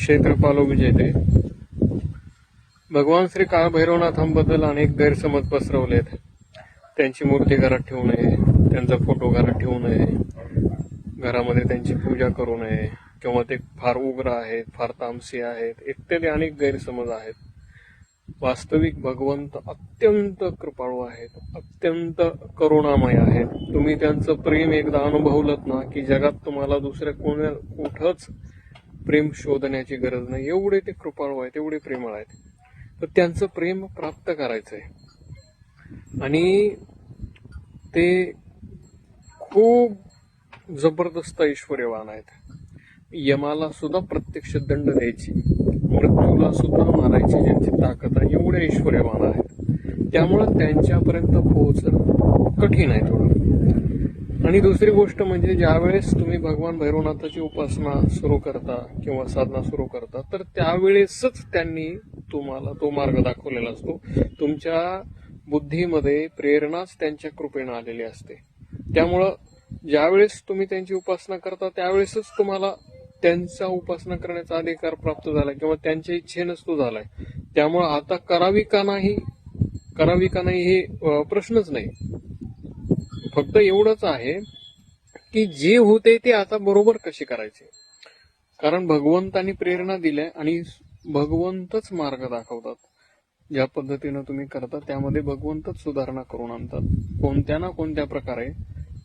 क्षेत्रपालो विजेते. भगवान श्री काळभैरवनाथांबद्दल अनेक गैरसमज पसरवलेत. त्यांची मूर्ती घरात ठेवू नये, त्यांचा फोटो घरात ठेवू नये, घरामध्ये त्यांची पूजा करू नये, किंवा ते फार उग्र आहेत, फार तामसी आहेत, इत्यादी अनेक गैरसमज आहेत. वास्तविक भगवंत अत्यंत कृपाळू आहेत, अत्यंत करुणामय आहेत. तुम्ही त्यांचं प्रेम एकदा अनुभवलत ना की जगात तुम्हाला दुसऱ्या कुठंच प्रेम शोधण्याची गरज नाही. एवढे ते कृपाळू आहेत, एवढे प्रेमळ आहेत. तर त्यांचं प्रेम प्राप्त करायचंय आणि ते खूप जबरदस्त ऐश्वर्यवान आहेत. यमाला सुद्धा प्रत्यक्ष दंड द्यायची, मृत्यूला सुद्धा मारायची ज्यांची ताकद आहे, एवढे ऐश्वर्यवान आहेत. त्यामुळं त्यांच्यापर्यंत पोहोचणं कठीण आहे थोडं. आणि दुसरी गोष्ट म्हणजे ज्यावेळेस तुम्ही भगवान भैरवनाथाची उपासना सुरू करता किंवा साधना सुरू करता, तर त्यावेळेसच त्यांनी तुम्हाला तो मार्ग दाखवलेला असतो. तुमच्या बुद्धीमध्ये प्रेरणाच त्यांच्या कृपेनं आलेली असते. त्यामुळं ज्यावेळेस तुम्ही त्यांची उपासना करता त्यावेळेसच तुम्हाला त्यांचा उपासना करण्याचा अधिकार प्राप्त झाला किंवा त्यांच्या इच्छेनंच तो झालाय. त्यामुळं आता करावी का नाही हे प्रश्नच नाही. फक्त एवढंच आहे की जे होते ते आता बरोबर कसे करायचे. कारण भगवंतांनी प्रेरणा दिल्या आणि भगवंतच मार्ग दाखवतात. ज्या पद्धतीनं तुम्ही करता त्यामध्ये भगवंतच सुधारणा करून आणतात. कोणत्या ना कोणत्या प्रकारे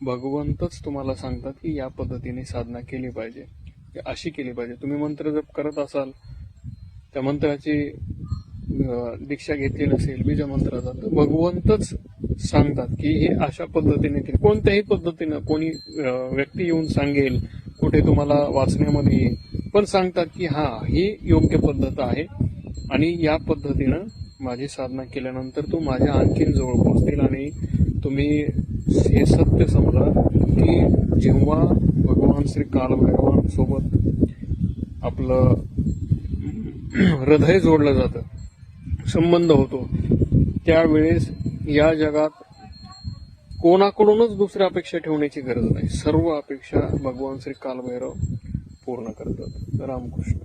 भगवंतच तुम्हाला सांगतात की या पद्धतीने साधना केली पाहिजे, अशी केली पाहिजे. तुम्ही मंत्र जप करत असाल, त्या मंत्राची दीक्षा घेतली नसेल बीज मंत्राचा, तर भगवंतच सांगतात की हे अशा पद्धतीने केले. कोणत्याही पद्धतीनं कोणी व्यक्ती येऊन सांगेल, कुठे तुम्हाला वाचण्यामध्ये येईल, पण सांगतात की ही योग्य पद्धत आहे आणि या पद्धतीनं माझी साधना केल्यानंतर तू माझ्या आणखीन जवळ पोहोचतील. आणि तुम्ही हे सत्य समजा की जेव्हा भगवान श्री कालभैरवांसोबत आपलं हृदय जोडलं जातं, संबंध होतो, त्यावेळेस या जगात कोणाकडूनच दुसऱ्या अपेक्षा ठेवण्याची गरज नाही. सर्व अपेक्षा भगवान श्री कालभैरव पूर्ण करतात. रामकृष्ण.